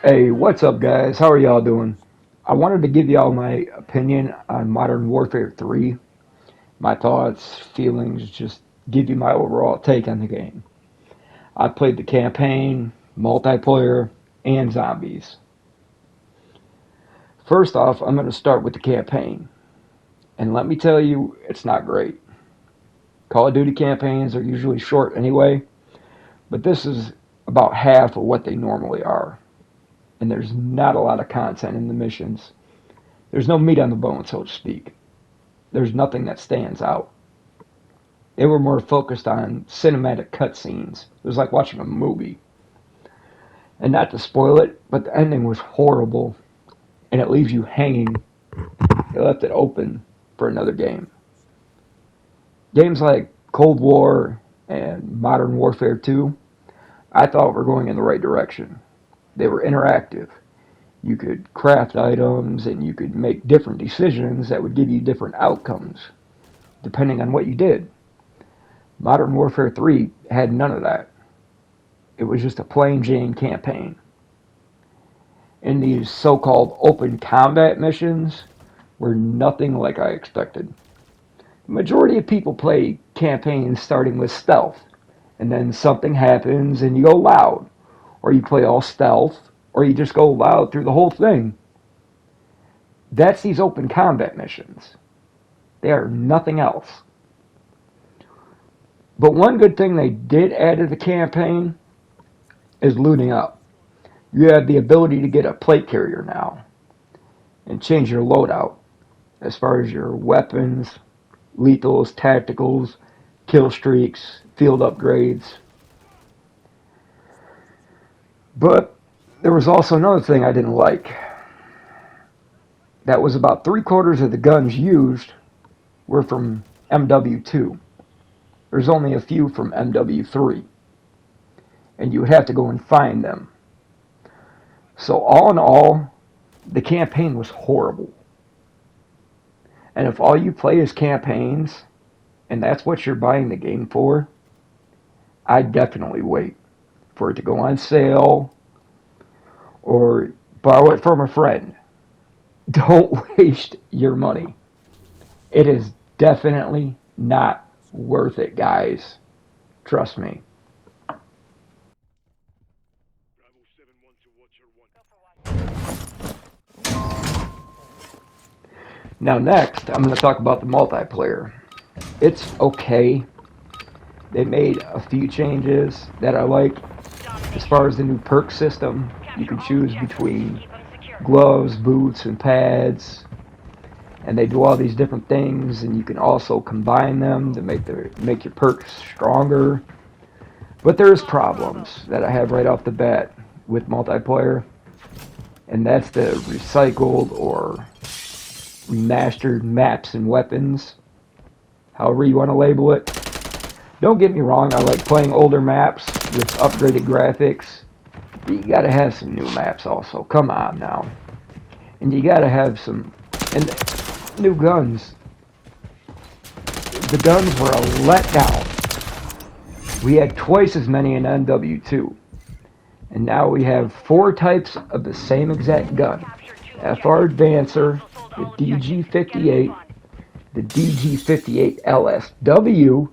Hey, what's up, guys? How are y'all doing? I wanted to give y'all my opinion on Modern Warfare 3, my thoughts, feelings, just give you my overall take on the game. I played the campaign, multiplayer, and zombies. First off, I'm going to start with the campaign. And let me tell you, it's not great. Call of Duty campaigns are usually short anyway, but this is about half of what they normally are. And there's not a lot of content in the missions. There's no meat on the bone, so to speak. There's nothing that stands out. They were more focused on cinematic cutscenes. It was like watching a movie. And not to spoil it, but the ending was horrible, and it leaves you hanging. They left it open for another game. Games like Cold War and Modern Warfare 2, I thought were going in the right direction. They were interactive. You could craft items and you could make different decisions that would give you different outcomes depending on what you did. Modern Warfare 3 had none of that. It was just a plain Jane campaign. And these so-called open combat missions were nothing like I expected. The majority of people play campaigns starting with stealth, and then something happens and you go loud, or you play all stealth, or you just go loud through the whole thing. That's these open combat missions. They are nothing else. But one good thing they did add to the campaign is looting up. You have the ability to get a plate carrier now and change your loadout as far as your weapons, lethals, tacticals, kill streaks, field upgrades. But there was also another thing I didn't like. That was about three-quarters of the guns used were from MW2. There's only a few from MW3, and you would have to go and find them. So all in all, the campaign was horrible. And if all you play is campaigns, and that's what you're buying the game for, I'd definitely wait for it to go on sale or borrow it from a friend. Don't waste your money. It is definitely not worth it, guys. Trust me. Now next, I'm going to talk about the multiplayer. It's okay. They made a few changes that I like. As far as the new perk system, you can choose between gloves, boots, and pads. And they do all these different things, and you can also combine them to make your perks stronger. But there's problems that I have right off the bat with multiplayer, and that's the recycled or remastered maps and weapons, however you want to label it. Don't get me wrong, I like playing older maps with upgraded graphics, but you gotta have some new maps also. Come on now. And you gotta have some and new guns. The guns were a letdown. We had twice as many in MW2, and now we have four types of the same exact gun. FR Advancer, the DG58, the DG58 LSW,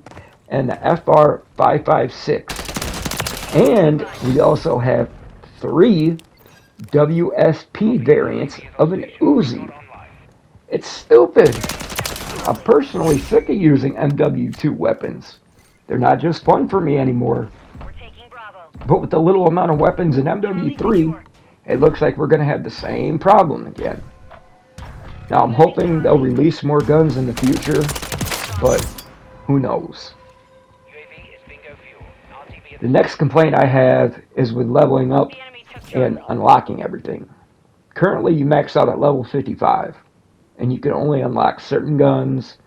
and the FR556. And we also have three WSP variants of an Uzi. It's stupid. I'm personally sick of using MW2 weapons. They're not just fun for me anymore. But with the little amount of weapons in MW3, it looks like we're going to have the same problem again. Now I'm hoping they'll release more guns in the future, but who knows. The next complaint I have is with leveling up and unlocking everything. Currently you max out at level 55, and you can only unlock certain guns,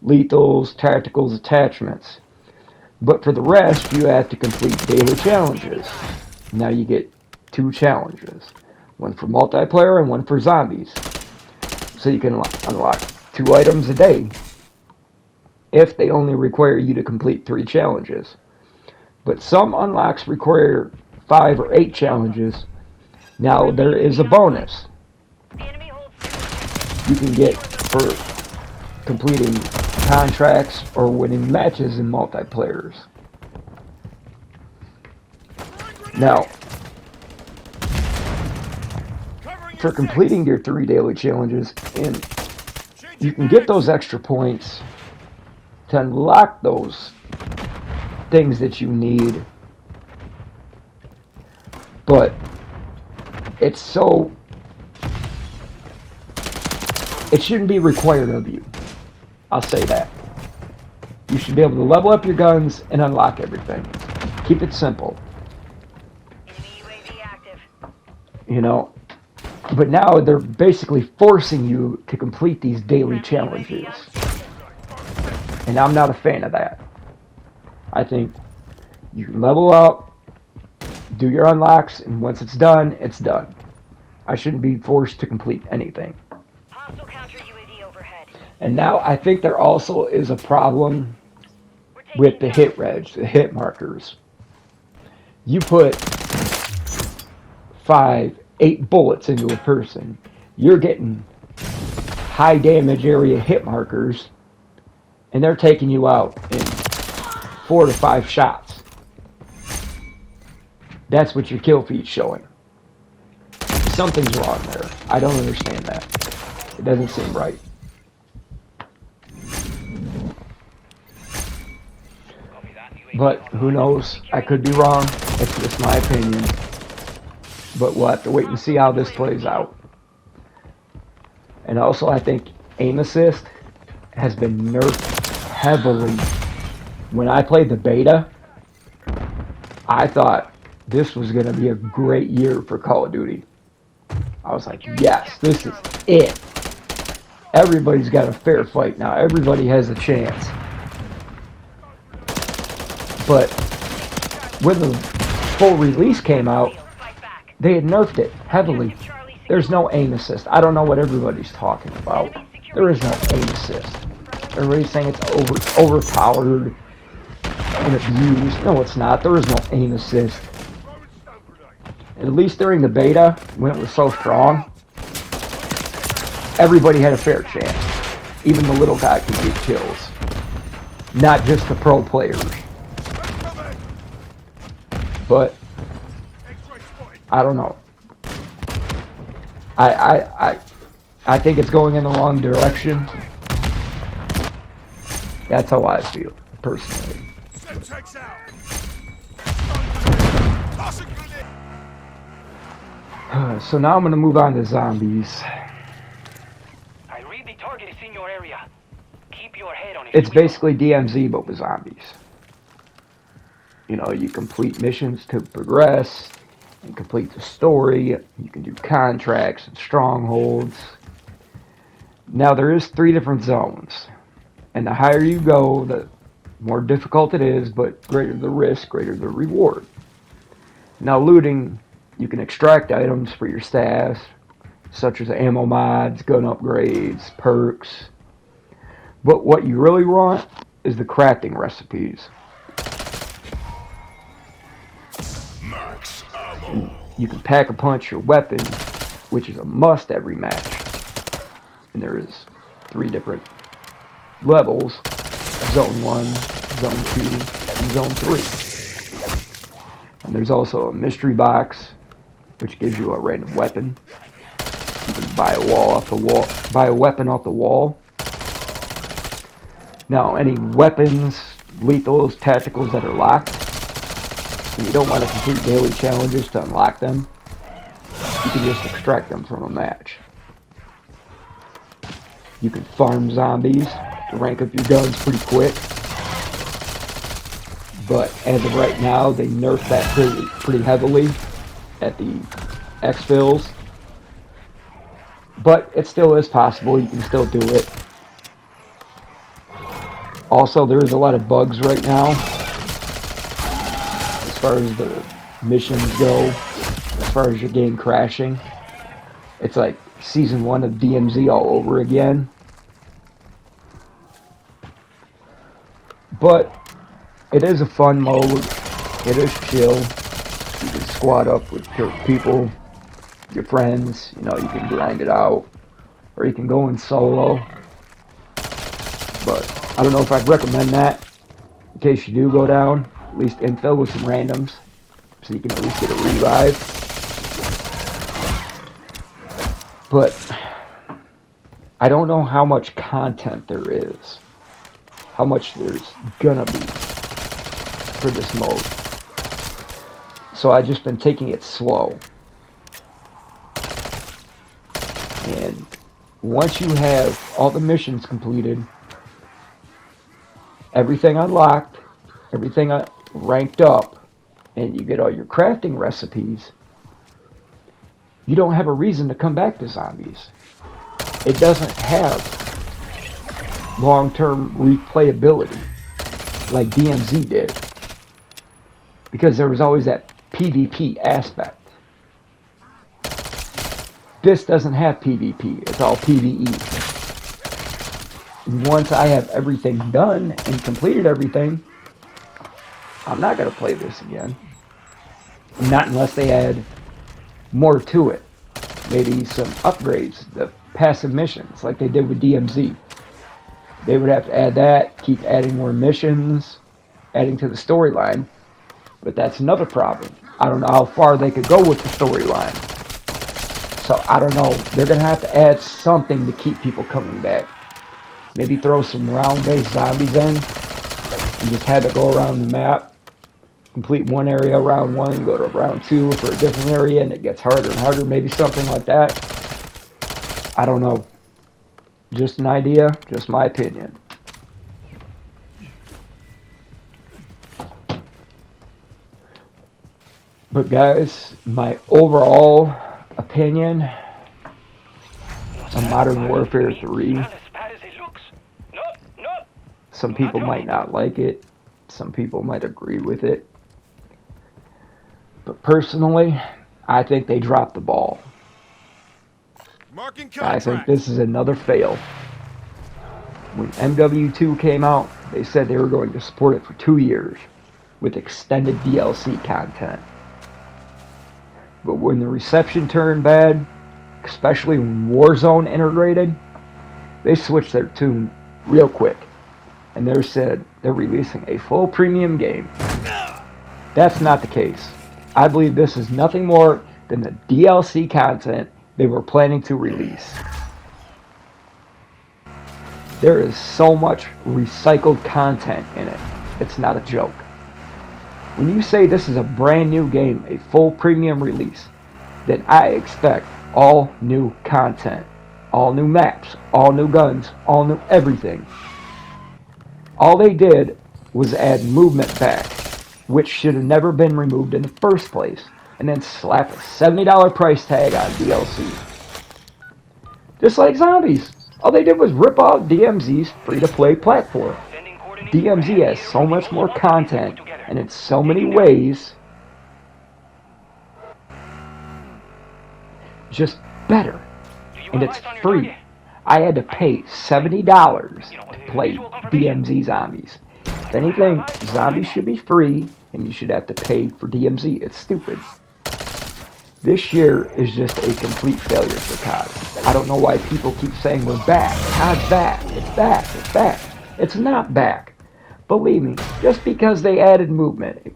lethals, tacticals, attachments. But for the rest, you have to complete daily challenges. Now you get two challenges, one for multiplayer and one for zombies. So you can unlock 2 items a day if they only require you to complete 3 challenges. But some unlocks require 5 or 8 challenges, Now there is a bonus Enemy holds you can get for completing contracts or winning matches in multiplayers. Now, for completing your 3 daily challenges, and you can get those extra points to unlock those things that you need, but it's so, it shouldn't be required of you. I'll say that. You should be able to level up your guns and unlock everything. Keep it simple. enemy UAV active. You know, but now they're basically forcing you to complete these daily challenges, and I'm not a fan of that. I think you can level up, do your unlocks, and once it's done, it's done. I shouldn't be forced to complete anything. Hostile counter UAV overhead. And now I think there also is a problem We're taking with the cover. hit reg, the hit markers. You put 5, 8 bullets into a person, you're getting high damage area hit markers, and they're taking you out in 4 to 5 shots. That's what your kill feed's showing. Something's wrong there. I don't understand that. It doesn't seem right. But who knows? I could be wrong. It's just my opinion. But we'll have to wait and see how this plays out. And also, I think aim assist has been nerfed heavily. When I played the beta, I thought this was going to be a great year for Call of Duty. I was like, yes, this is it. Everybody's got a fair fight now. Everybody has a chance. But when the full release came out, they had nerfed it heavily. There's no aim assist. I don't know what everybody's talking about. There is no aim assist. Everybody's saying it's overpowered and abused. No, it's not. There is no aim assist. At least during the beta, when it was so strong, everybody had a fair chance. Even the little guy could get kills. Not just the pro players. But I don't know. I think it's going in the wrong direction. That's how I feel, personally. So now I'm going to move on to zombies. I read the target is in your area. Keep your head on it. It's basically DMZ, but with zombies. You know, you complete missions to progress and complete the story. You can do contracts and strongholds. Now, there is 3 different zones. And the higher you go, the more difficult it is, but greater the risk, greater the reward. Now, looting, you can extract items for your staff, such as ammo mods, gun upgrades, perks. But what you really want is the crafting recipes. And you can pack a punch your weapon, which is a must every match. And there is 3 different levels: Zone 1, Zone 2, and Zone 3. And there's also a mystery box, which gives you a random weapon. You can buy a weapon off the wall. Now, any weapons, lethals, tacticals that are locked, and you don't want to complete daily challenges to unlock them, you can just extract them from a match. You can farm zombies to rank up your guns pretty quick. But as of right now, they nerfed that pretty heavily at the exfils. But it still is possible. You can still do it. Also, there is a lot of bugs right now as far as the missions go, as far as your game crashing. It's like Season 1 of DMZ all over again. But it is a fun mode. It is chill. You can squad up with people. your friends. You know, you can grind it out, or you can go in solo. But I don't know if I'd recommend that in case you do go down. At least infill with some randoms, so you can at least get a revive. But I don't know how much content there is, how much there's gonna be for this mode. So I've just been taking it slow. And once you have all the missions completed, everything unlocked, everything ranked up, and you get all your crafting recipes, you don't have a reason to come back to zombies. It doesn't have long-term replayability like DMZ did, because there was always that PvP aspect. This doesn't have PvP, it's all PvE. Once I have everything done and completed everything, I'm not going to play this again. Not unless they add more to it. Maybe some upgrades, the passive missions, like they did with DMZ. They would have to add that, keep adding more missions, adding to the storyline. But that's another problem. I don't know how far they could go with the storyline. So I don't know. They're going to have to add something to keep people coming back. Maybe throw some round-based zombies in and just have it go around the map. Complete one area round 1, go to round 2 for a different area, and it gets harder and harder. Maybe something like that. I don't know. Just an idea, just my opinion. But guys, my overall opinion on Modern Warfare 3, some people might not like it, some people might agree with it, but personally, I think they dropped the ball. I think this is another fail. When MW2 came out, they said they were going to support it for 2 years with extended DLC content. But when the reception turned bad, especially when Warzone integrated, they switched their tune real quick. And they said they're releasing a full premium game. That's not the case. I believe this is nothing more than the DLC content they were planning to release. There is so much recycled content in it. It's not a joke. When you say this is a brand new game, a full premium release, then I expect all new content, all new maps, all new guns, all new everything. All they did was add movement back, which should have never been removed in the first place, and then slap a $70 price tag on DLC. Just like zombies. All they did was rip off DMZ's free-to-play platform. DMZ has so much more content, and in so many ways, just better. And it's free. I had to pay $70 to play DMZ Zombies. If anything, zombies should be free, and you should have to pay for DMZ. It's stupid. This year is just a complete failure for COD. I don't know why people keep saying we're back. COD's back. It's back. It's back. It's not back. Believe me, just because they added movement,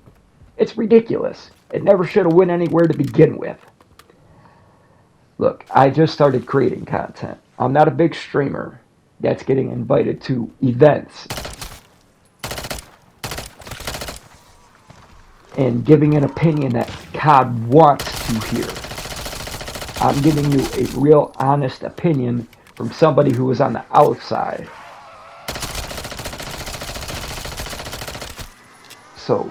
it's ridiculous. It never should have went anywhere to begin with. Look, I just started creating content. I'm not a big streamer that's getting invited to events and giving an opinion that COD wants to hear. I'm giving you a real honest opinion from somebody who was on the outside. So,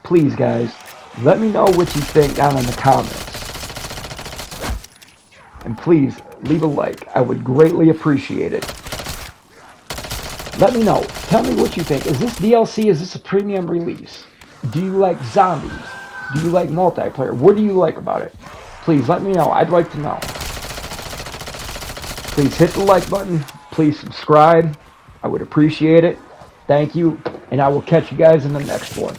please guys, let me know what you think down in the comments. And please, leave a like. I would greatly appreciate it. Let me know. Tell me what you think. Is this DLC? Is this a premium release? Do you like zombies? Do you like multiplayer? What do you like about it? Please let me know. I'd like to know. Please hit the like button. Please subscribe. I would appreciate it. Thank you. And I will catch you guys in the next one.